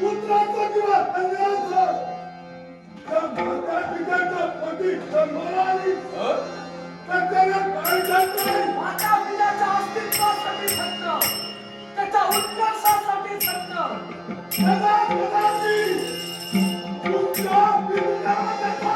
पुत्राचा किंवा कन्याचा त्या माता पित्याच्या पोटी जन्माला आली तर त्याला काय झालं? माता पित्याच्या अस्तित्वासाठी सत्य, त्याच्या उत्कर्षासाठी सत्य, कदाचित तुमच्या पित्याच्या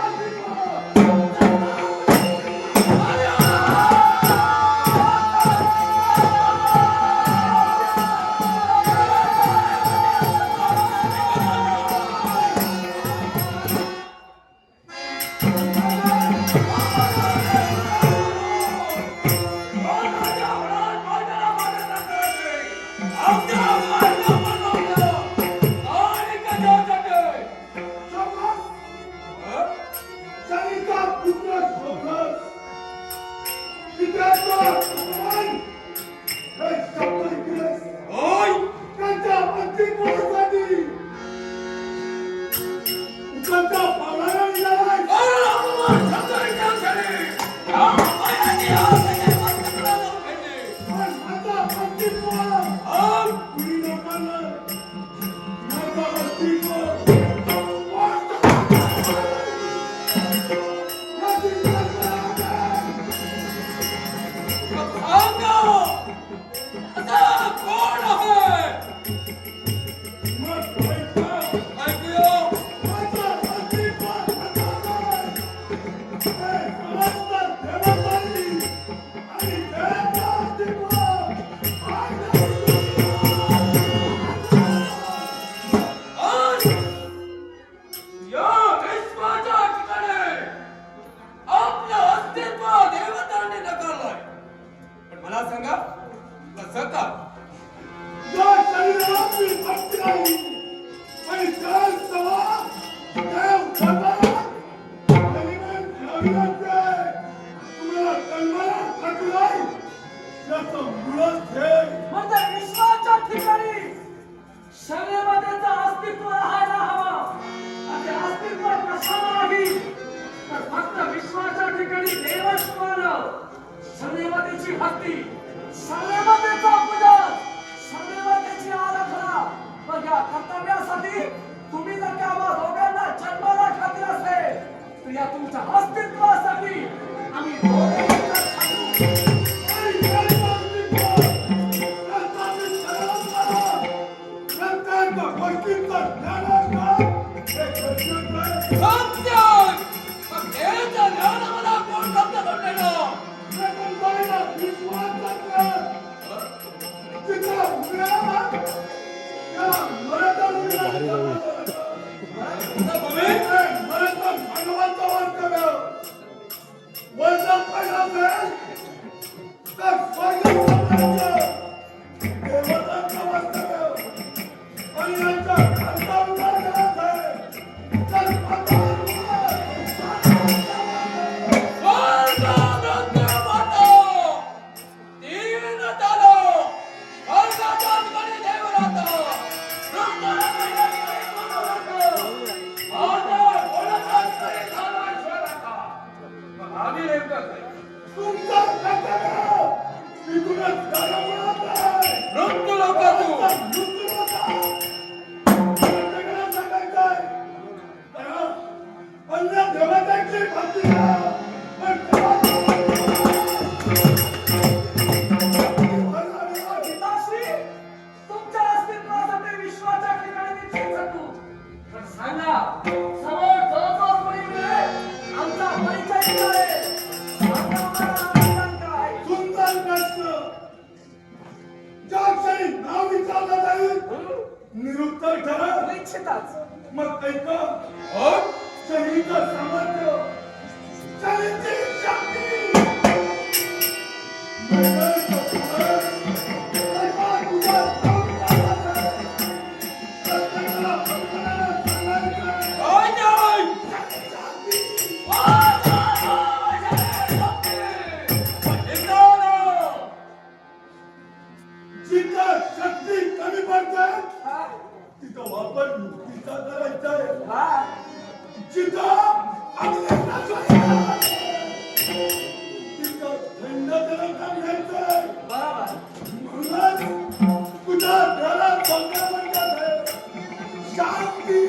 शांती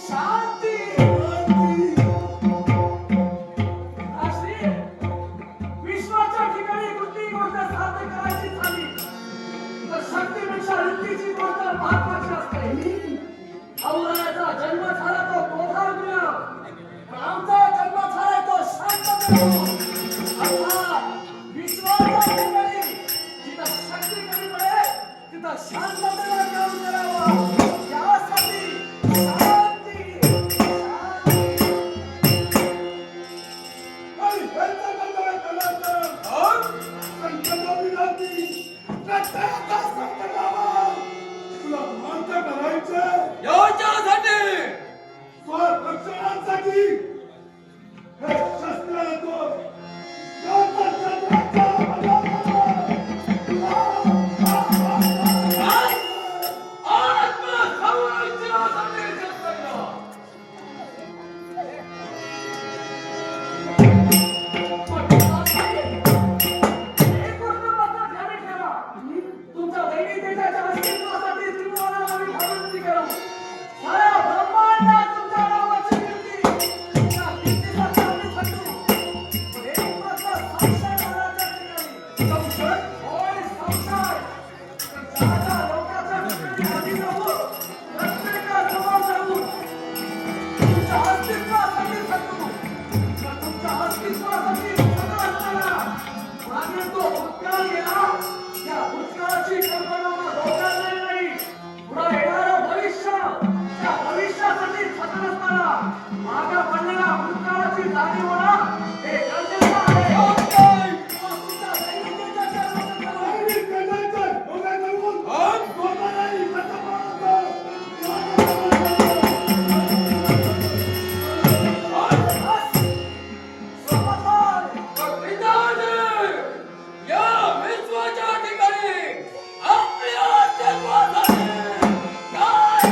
शांती शांती अशी विश्वाच्या ठिकाणी कुठली गोष्ट साध्य करायची झाली तर शक्तीपेक्षा युक्तीची गोष्ट महत्वाची असते. औरयाचा जन्म झाला तो क्रोधाग्र, पण आमचा जन्म झाला तो शांततेने. अर्थात विश्वाच्या ठिकाणी जिथं शक्ती कमी पडे तिथं शांततेला काम करावं. यासाठी शांती शांती आणि हेचा बंधन करायचं संकल्प विनंती प्रत्येका संकल्पावर तुला मान्य करायचं याच्यासाठी स्वरक्षणासाठी हे शस्त्र नको याचा शस्त्राचा आत्मसंरक्षणासाठी शस्त्र. एक गोष्ट मात्र ध्यानी ठेवा. तुमच्या दैनिकतेच्या अस्तित्वासाठी तुम्हाला आम्ही विनंती करू. साऱ्या ब्रह्मांडात तुमच्या नावाची कीर्ती, त्या कीर्तीसाठी आम्ही थकू. पण एक मात्र संशय मनाच्या ठिकाणी. संशय होय, संशय. ज्या लोकांच्या ठिकाणी आधी जाऊ, प्रत्येकासमोर जाऊ. तुमच्या अस्तित्वासाठी थकू. पण तुमच्या अस्तित्वासाठी थकत असताना मागे तो भूतकाळ गेला, त्या भूतकाळाची कल्पना डोक्यात नाही. पुढे येणारं भविष्य, त्या भविष्यासाठी थकत असताना मागं पडलेल्या भूतकाळाची जाणीव होणं हे गरजेचं आहे. तुमच्या दैनिकतेच्या जन्माचं आणि करायचं दोघांकडून दोघांनाही कसं पिताजी, या विश्वाच्या ठिकाणी आपल्या अस्तित्वासाठी काय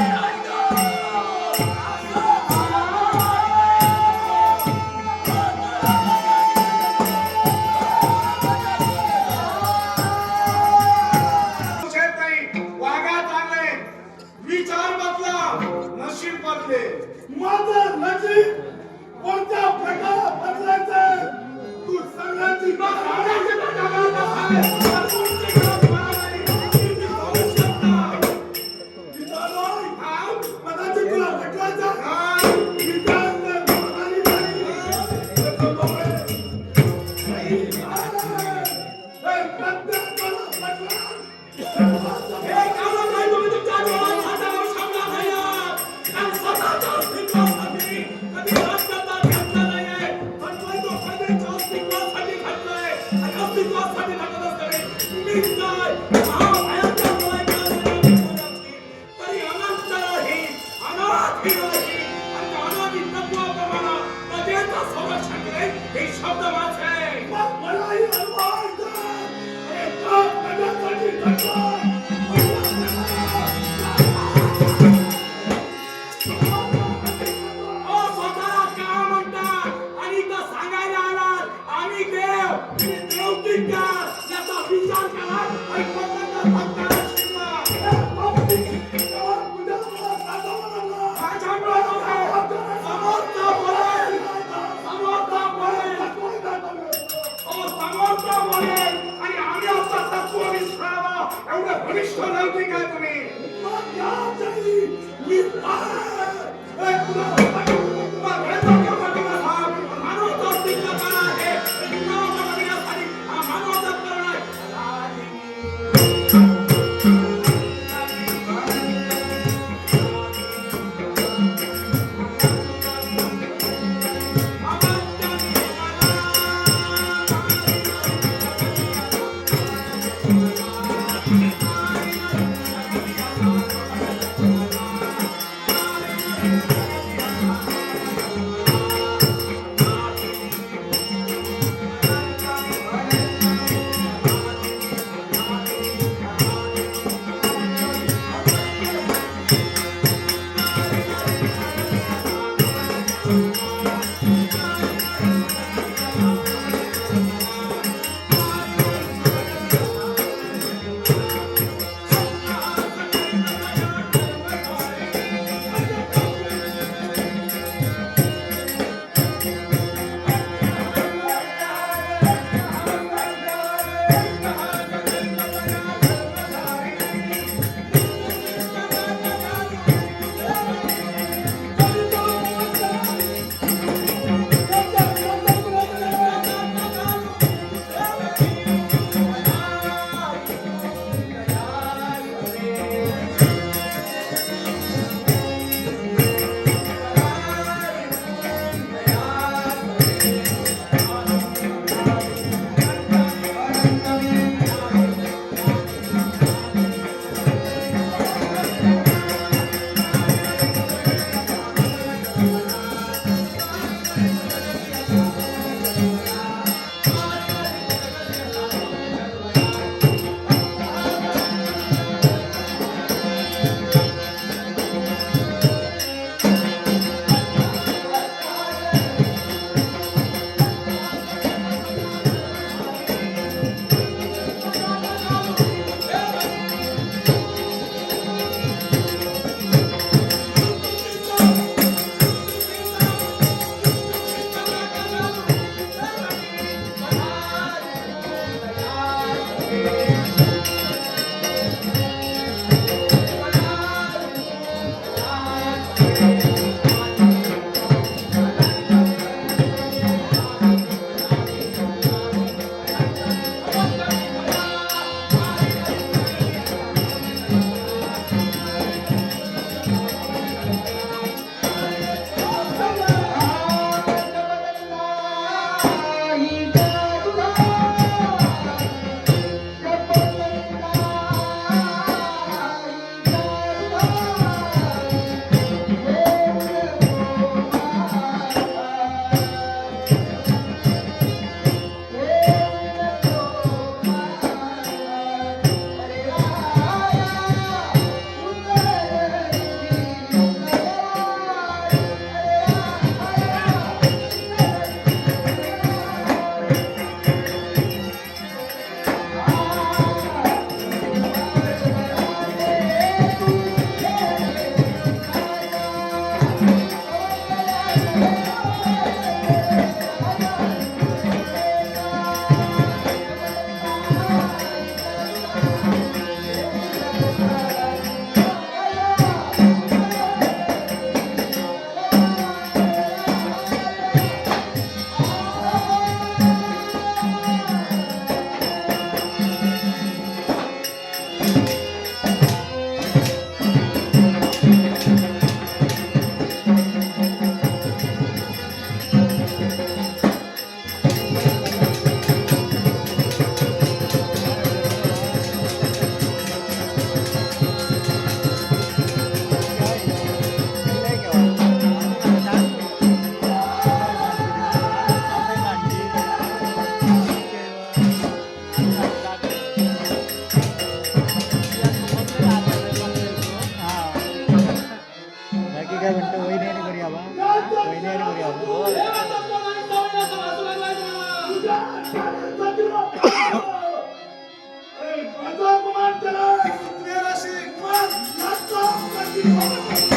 शेत नाही, वागा चांगले, विचार बदला, नशीब बदले. माझं नशीब कोणत्या प्रकारात बदलायचं तू सगळ्यांची राजाची प्रजा आहे, कोणती गरज मला नाही, किती होऊ शकतं. हा? कदाचित तुला भेटवायचं हा? विचारांचं म्हणाली नाही. हे प्रत्येकाला भेटवा. हे कामं नाही तुम्ही तुमच्या डोळ्यात हातावर सामना नाही आहात. आणि स्वतःच्या अस्तित्वासाठी कधी राजकारणात घातलं नाहीये. घडतोय तो प्रजेच्या अस्तित्वासाठी घडतोय. आणि अस्तित्वासाठी घडत असताना तुम्हीच काय महाभयंकर प्रलयाच्या वेळेला असतील, तरी अनंत राहील, अनाथ राहील. आणि त्या अनादी तत्वाप्रमाणे प्रजेचं संरक्षण करेल हे शब्द माझे. मग मलाही अनुभवायचं. एका प्रजासाठी भेटवा. ओ स्वतःला का म्हणतात आणि इथं सांगायला आलात आम्ही देव तुम्ही देवकीकार याचा विचार करा आणि स्वतंत्र भक्ताला शिकवा. माझ्यामुळे नको. समोरचा बोलेल, समोरचा बोलेल, ओ समोरचा बोलेल आणि आम्ही आपला तत्व विसरावा एवढं भविष्य नव्हते काय तुम्ही. मानवता अस्तित्व करा आहे मानवता बघण्यासाठी हा मानवता करणं वहिनी घरी यावा वहिनी घरी यावा देवाचा कोण आणि स्वामीनाचा वासू लागलाय तुम्हाला. तुझ्या ठाण्याचा माझा कुमार त्याला कुत्र्याला शिकवा नाचतो